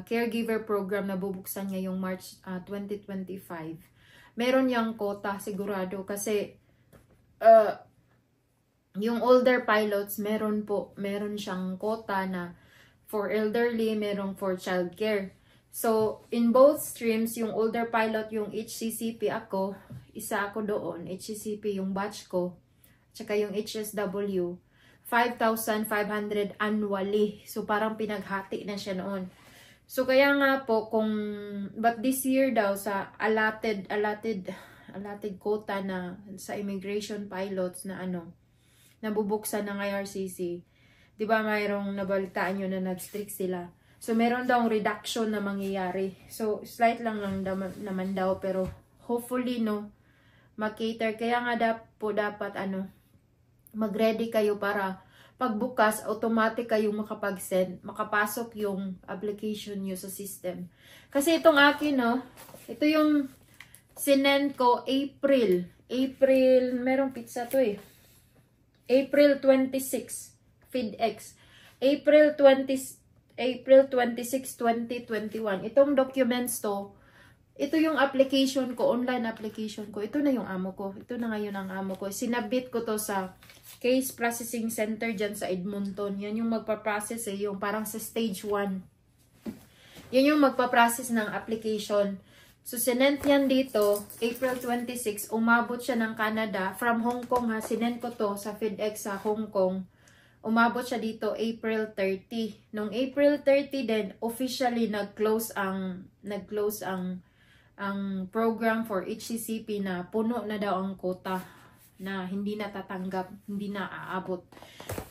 caregiver program na bubuksan ngayong March 2025. Meron yang quota sigurado kasi yung older pilots meron siyang quota na for elderly, merong for childcare. So, in both streams, yung older pilot, yung HCCP ako, isa ako doon, HCCP yung batch ko, tsaka yung HSW, 5,500 annually. So, parang pinaghati na siya noon. So, kaya nga po, but this year daw, sa allotted quota na sa immigration pilots na nabubuksan ng IRCC, di ba mayroong nabalitaan nyo na nag-strict sila. So, meron daw reduction na mangyayari. So, slight lang naman daw, pero hopefully, no, mag-cater. Kaya nga dapat, mag-ready kayo para pagbukas, automatic kayong makapag-send, makapasok yung application nyo sa system. Kasi itong akin, no, ito yung sinend ko April, merong pizza to eh. April 26, FedEx. April 26, 2021. Itong documents to, ito yung application ko, online application ko. Ito na yung amo ko. Ito na ngayon ang amo ko. Sinabit ko to sa Case Processing Center dyan sa Edmonton. Yan yung magpa-process yung parang sa stage 1. Yan yung magpa-process ng application. So, sinend yan dito, April 26, umabot siya ng Canada. From Hong Kong ha, sinend ko to sa FedEx sa Hong Kong. Umabot siya dito April 30. Nung April 30 din, officially nag-close ang program for HCCP na puno na daw ang quota na hindi na tatanggap, hindi na aabot.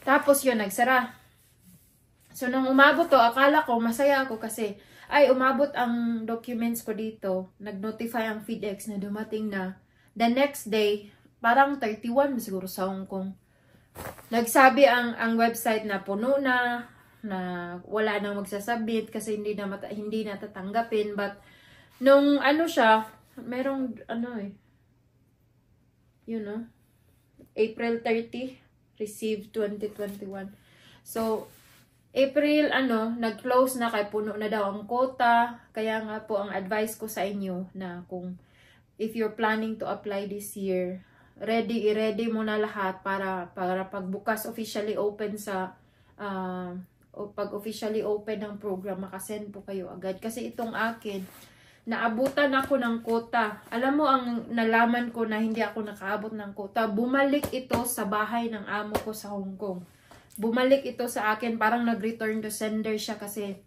Tapos yun, nagsara. So, nung umabot to, akala ko, masaya ako kasi, umabot ang documents ko dito. Nag-notify ang FedEx na dumating na. The next day, parang 31 siguro sa Hong Kong. Nagsabi ang website na puno na wala nang magsasubmit kasi hindi na tatanggapin. But, nung siya, merong April 30, received 2021. So, April, nag-close na kay puno na daw ang quota. Kaya nga po, ang advice ko sa inyo na if you're planning to apply this year, i-ready mo na lahat para pagbukas officially open pag officially open ng program, makasend po kayo agad. Kasi itong akin, naabutan ako ng quota. Alam mo, ang nalaman ko na hindi ako nakaabot ng quota, bumalik ito sa bahay ng amo ko sa Hong Kong. Bumalik ito sa akin, parang nag-return to sender siya kasi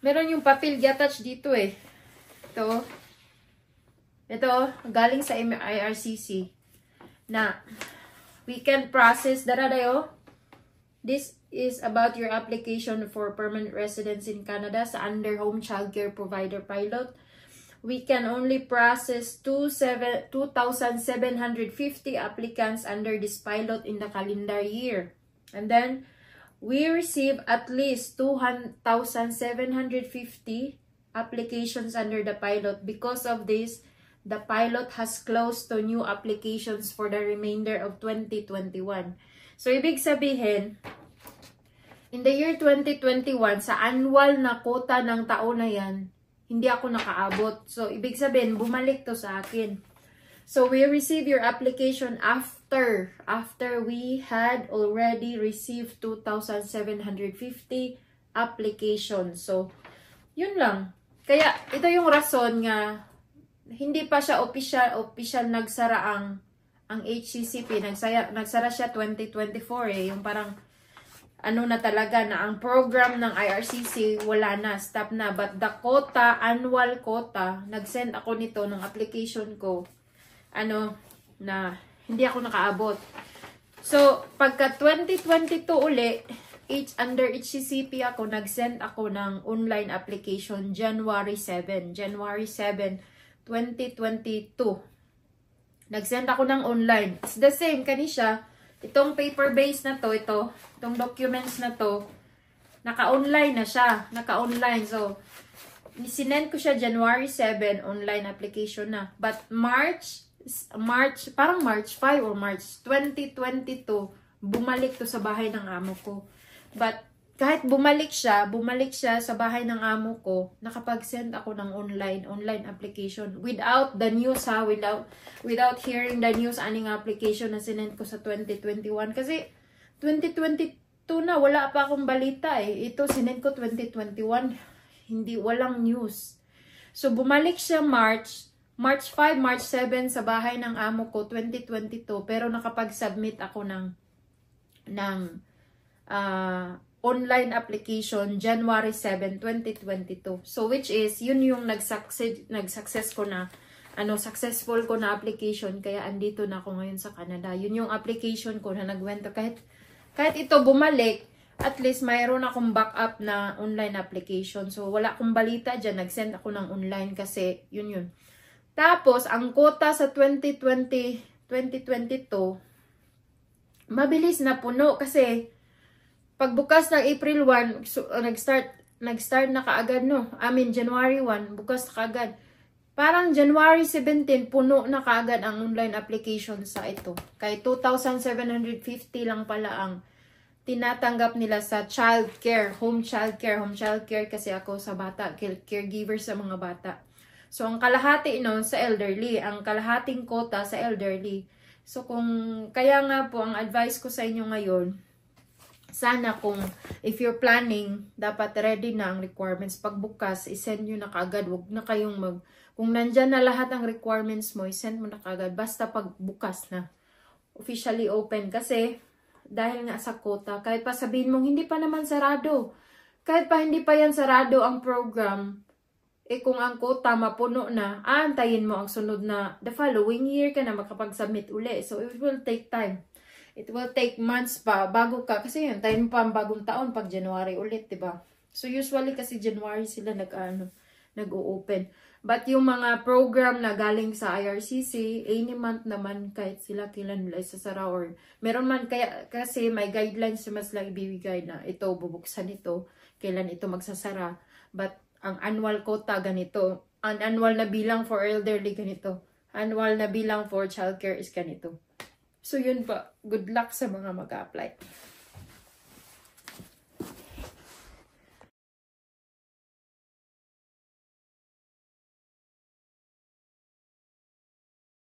meron yung papel attach dito eh. Ito, galing sa IRCC na we can process, this is about your application for permanent residence in Canada sa under home childcare provider pilot. We can only process 2,750 applicants under this pilot in the calendar year. And then, we receive at least 2,750 applications under the pilot. Because of this, the pilot has closed to new applications for the remainder of 2021. So, ibig sabihin, in the year 2021, sa annual na quota ng taon na yan, hindi ako nakaabot. So, ibig sabihin, bumalik to sa akin. So, we receive your application after we had already received 2,750 applications. So, yun lang. Kaya, ito yung rason nga, hindi pa siya official nagsara ang HCCP. Nagsara siya 2024 eh. Yung parang, na talaga na ang program ng IRCC wala na, stop na. But the quota, annual quota, nag-send ako nito ng application ko, na hindi ako nakaabot. So, pagka 2022 uli, under HCCP ako, nag-send ako ng online application January 7, 2022. Nag-send ako ng online. It's the same, kanisya. Itong paper-based na to, itong documents na to, naka-online na siya. Naka-online. So, sinend ko siya January 7, online application na. But parang March 5 or March 2022, bumalik to sa bahay ng amo ko. But, kahit bumalik siya sa bahay ng amo ko, nakapag-send ako ng online application without the news without hearing the news aning application na sinend ko sa 2021 kasi 2022 na wala pa akong balita eh. Ito sinend ko 2021, walang news. So bumalik siya March 5, March 7 sa bahay ng amo ko 2022 pero nakapag-submit ako ng online application January 7, 2022. So which is yun yung successful ko na application kaya andito na ako ngayon sa Canada. Yun yung application ko na nagwento kahit ito bumalik, at least mayroon akong backup na online application. So wala akong balita diyan, nag-send ako ng online kasi yun. Tapos ang quota sa 2022 mabilis na puno kasi pagbukas ng April 1, so, nag-start na kaagad, no? January 1, bukas na kaagad. Parang January 17, puno na kaagad ang online application sa ito. Kaya 2,750 lang pala ang tinatanggap nila sa home childcare kasi ako sa bata, caregiver sa mga bata. So, ang kalahati nun sa elderly, ang kalahating quota sa elderly. So, kaya nga po, ang advice ko sa inyo ngayon, sana if you're planning, dapat ready na ang requirements. Pagbukas, isend nyo na kaagad. Huwag na kayong kung nandyan na lahat ang requirements mo, isend mo na kaagad. Basta pagbukas na. Officially open. Kasi, dahil nga sa quota, kahit pa sabihin mong hindi pa naman sarado. Kahit pa hindi pa yan sarado ang program, kung ang quota mapuno na, aantayin mo ang sunod na, the following year ka na makapag-submit uli. So, it will take time. It will take months pa bago ka. Kasi yun, tayo pa ang bagong taon pag January ulit, diba? So, usually kasi January sila nag-o-open. But yung mga program na galing sa IRCC, any month naman kahit sila kailan nila isasara or meron man kasi may guidelines naman sila ibibigay na ito, bubuksan ito, kailan ito magsasara. But ang annual quota ganito. Ang annual na bilang for elderly ganito. Annual na bilang for childcare is ganito. So, yun pa. Good luck sa mga mag-apply.